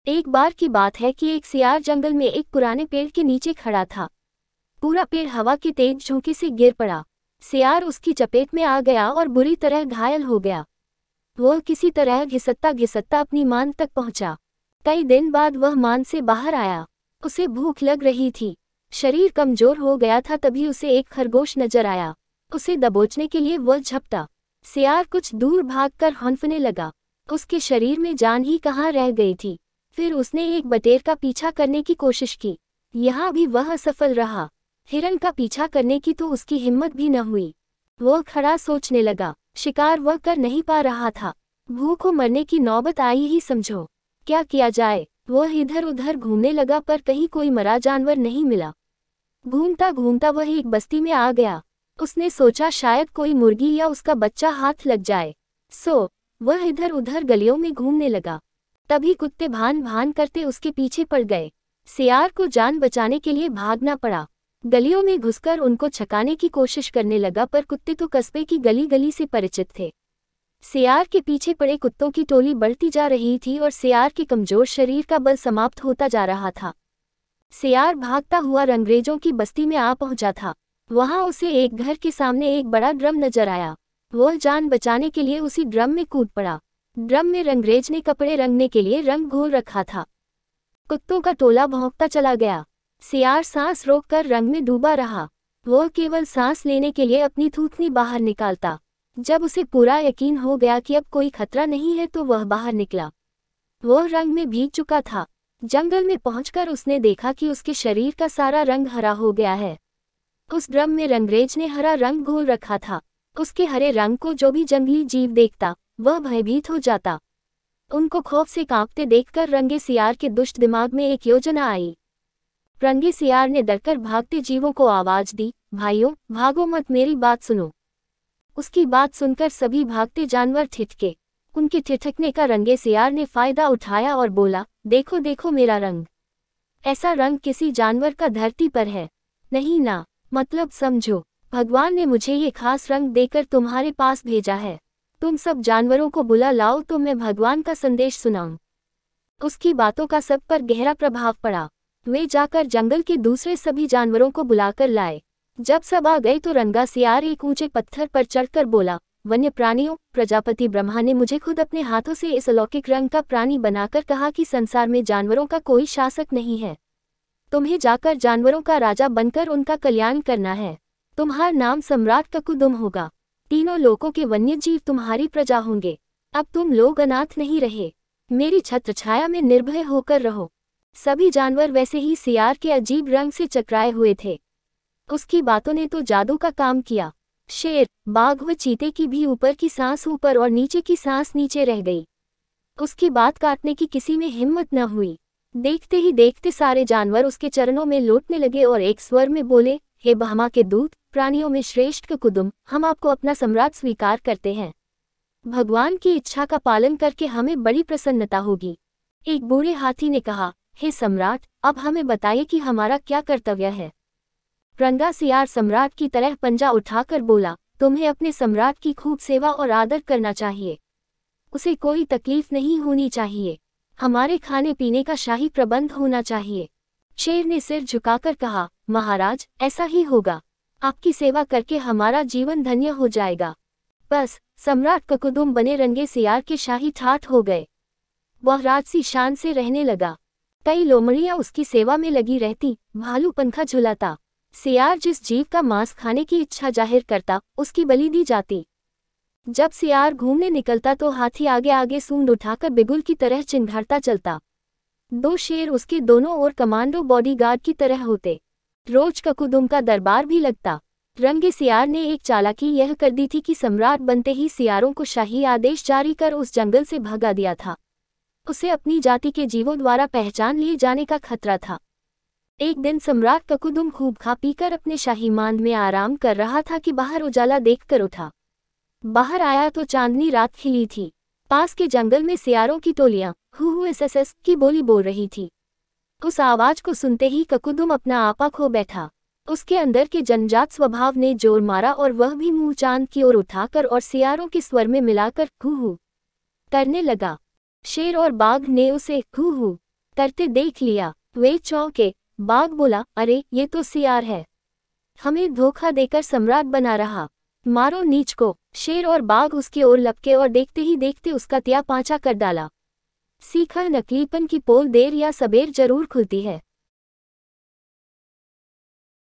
एक बार की बात है कि एक सियार जंगल में एक पुराने पेड़ के नीचे खड़ा था। पूरा पेड़ हवा के तेज झोंके से गिर पड़ा। सियार उसकी चपेट में आ गया और बुरी तरह घायल हो गया। वह किसी तरह घिसटता घिसटता अपनी मान तक पहुंचा। कई दिन बाद वह मान से बाहर आया। उसे भूख लग रही थी। शरीर कमजोर हो गया था। तभी उसे एक खरगोश नजर आया। उसे दबोचने के लिए वह झपटा। सियार कुछ दूर भागकर हौंफने लगा। उसके शरीर में जान ही कहाँ रह गई थी। फिर उसने एक बटेर का पीछा करने की कोशिश की। यहाँ भी वह असफल रहा। हिरन का पीछा करने की तो उसकी हिम्मत भी न हुई। वह खड़ा सोचने लगा। शिकार वह कर नहीं पा रहा था। भूखों मरने की नौबत आई ही समझो। क्या किया जाए? वह इधर उधर घूमने लगा पर कहीं कोई मरा जानवर नहीं मिला। घूमता घूमता वह एक बस्ती में आ गया। उसने सोचा शायद कोई मुर्गी या उसका बच्चा हाथ लग जाए। सो वह इधर उधर गलियों में घूमने लगा। तभी कुत्ते भान भान करते उसके पीछे पड़ गए। सियार को जान बचाने के लिए भागना पड़ा। गलियों में घुसकर उनको छकाने की कोशिश करने लगा पर कुत्ते तो कस्बे की गली गली से परिचित थे। सियार के पीछे पड़े कुत्तों की टोली बढ़ती जा रही थी और सियार के कमजोर शरीर का बल समाप्त होता जा रहा था। सियार भागता हुआ रंगरेजों की बस्ती में आ पहुंचा था। वहां उसे एक घर के सामने एक बड़ा ड्रम नजर आया। वह जान बचाने के लिए उसी ड्रम में कूद पड़ा। ड्रम में रंगरेज ने कपड़े रंगने के लिए रंग घोल रखा था। कुत्तों का टोला भौंकता चला गया। सियार सांस रोककर रंग में डूबा रहा। वह केवल सांस लेने के लिए अपनी थूथनी बाहर निकालता। जब उसे पूरा यकीन हो गया कि अब कोई खतरा नहीं है तो वह बाहर निकला। वह रंग में भीग चुका था। जंगल में पहुंचकर उसने देखा कि उसके शरीर का सारा रंग हरा हो गया है। उस ड्रम में रंगरेज ने हरा रंग घोल रखा था। उसके हरे रंग को जो भी जंगली जीव देखता वह भयभीत हो जाता। उनको खौफ से कांपते देखकर रंगे सियार के दुष्ट दिमाग में एक योजना आई। रंगे सियार ने डरकर भागते जीवों को आवाज दी, भाइयों भागो मत, मेरी बात सुनो। उसकी बात सुनकर सभी भागते जानवर ठिठके। उनके ठिठकने का रंगे सियार ने फायदा उठाया और बोला, देखो देखो मेरा रंग। ऐसा रंग किसी जानवर का धरती पर है नहीं ना। मतलब समझो, भगवान ने मुझे ये खास रंग देकर तुम्हारे पास भेजा है। तुम सब जानवरों को बुला लाओ तो मैं भगवान का संदेश सुनाऊं। उसकी बातों का सब पर गहरा प्रभाव पड़ा। वे जाकर जंगल के दूसरे सभी जानवरों को बुलाकर लाए। जब सब आ गए तो रंगा सियार एक ऊंचे पत्थर पर चढ़कर बोला, वन्य प्राणियों, प्रजापति ब्रह्मा ने मुझे खुद अपने हाथों से इस अलौकिक रंग का प्राणी बनाकर कहा कि संसार में जानवरों का कोई शासक नहीं है। तुम्हें जाकर जानवरों का राजा बनकर उनका कल्याण करना है। तुम्हारा नाम सम्राट ककुदुम होगा। तीनों लोकों के वन्य जीव तुम्हारी प्रजा होंगे। अब तुम लोग अनाथ नहीं रहे। मेरी छत्र छाया में निर्भय होकर रहो। सभी जानवर वैसे ही सियार के अजीब रंग से चकराए हुए थे। उसकी बातों ने तो जादू का काम किया। शेर, बाघ व चीते की भी ऊपर की सांस ऊपर और नीचे की सांस नीचे रह गई। उसकी बात काटने की किसी में हिम्मत न हुई। देखते ही देखते सारे जानवर उसके चरणों में लौटने लगे और एक स्वर में बोले, हे ब्रह्मा के दूत, प्राणियों में श्रेष्ठ ककुदुम, हम आपको अपना सम्राट स्वीकार करते हैं। भगवान की इच्छा का पालन करके हमें बड़ी प्रसन्नता होगी। एक बूढ़े हाथी ने कहा, हे सम्राट, अब हमें बताइए कि हमारा क्या कर्तव्य है। रंगा सियार सम्राट की तरह पंजा उठाकर बोला, तुम्हें अपने सम्राट की खूब सेवा और आदर करना चाहिए। उसे कोई तकलीफ नहीं होनी चाहिए। हमारे खाने पीने का शाही प्रबंध होना चाहिए। शेर ने सिर झुकाकर कहा, महाराज, ऐसा ही होगा। आपकी सेवा करके हमारा जीवन धन्य हो जाएगा। बस, सम्राट ककुदुम बने रंगे सियार के शाही ठाठ हो गए। वह राजसी शान से रहने लगा। कई लोमड़ियां उसकी सेवा में लगी रहती, भालू पंखा झुलाता। सियार जिस जीव का मांस खाने की इच्छा जाहिर करता, उसकी बलि दी जाती। जब सियार घूमने निकलता तो हाथी आगे आगे सूंड उठाकर बिगुल की तरह चिंघाड़ता चलता। दो शेर उसके दोनों ओर कमांडो बॉडीगार्ड की तरह होते। रोज ककुदुम का दरबार भी लगता। रंगे सियार ने एक चालाकी यह कर दी थी कि सम्राट बनते ही सियारों को शाही आदेश जारी कर उस जंगल से भगा दिया था। उसे अपनी जाति के जीवों द्वारा पहचान लिए जाने का खतरा था। एक दिन सम्राट ककुदुम खूब खा पीकर अपने शाही मांद में आराम कर रहा था कि बाहर उजाला देखकर उठा। बाहर आया तो चांदनी रात खिली थी। पास के जंगल में सियारों की टोलियां हु एस की बोली बोल रही थी। उस आवाज को सुनते ही ककुदुम अपना आपा खो बैठा। उसके अंदर के जनजात स्वभाव ने जोर मारा और वह भी मुंह चांद की ओर उठाकर और सियारों के स्वर में मिलाकर हु करने लगा। शेर और बाघ ने उसे हु करते देख लिया। वे चौंके। बाघ बोला, अरे ये तो सियार है, हमें धोखा देकर सम्राट बना रहा। मारो नीच को। शेर और बाघ उसकी ओर लपके और देखते ही देखते उसका त्या पांचा कर डाला। सीखा, नकलीपन की पोल देर या सबेर जरूर खुलती है।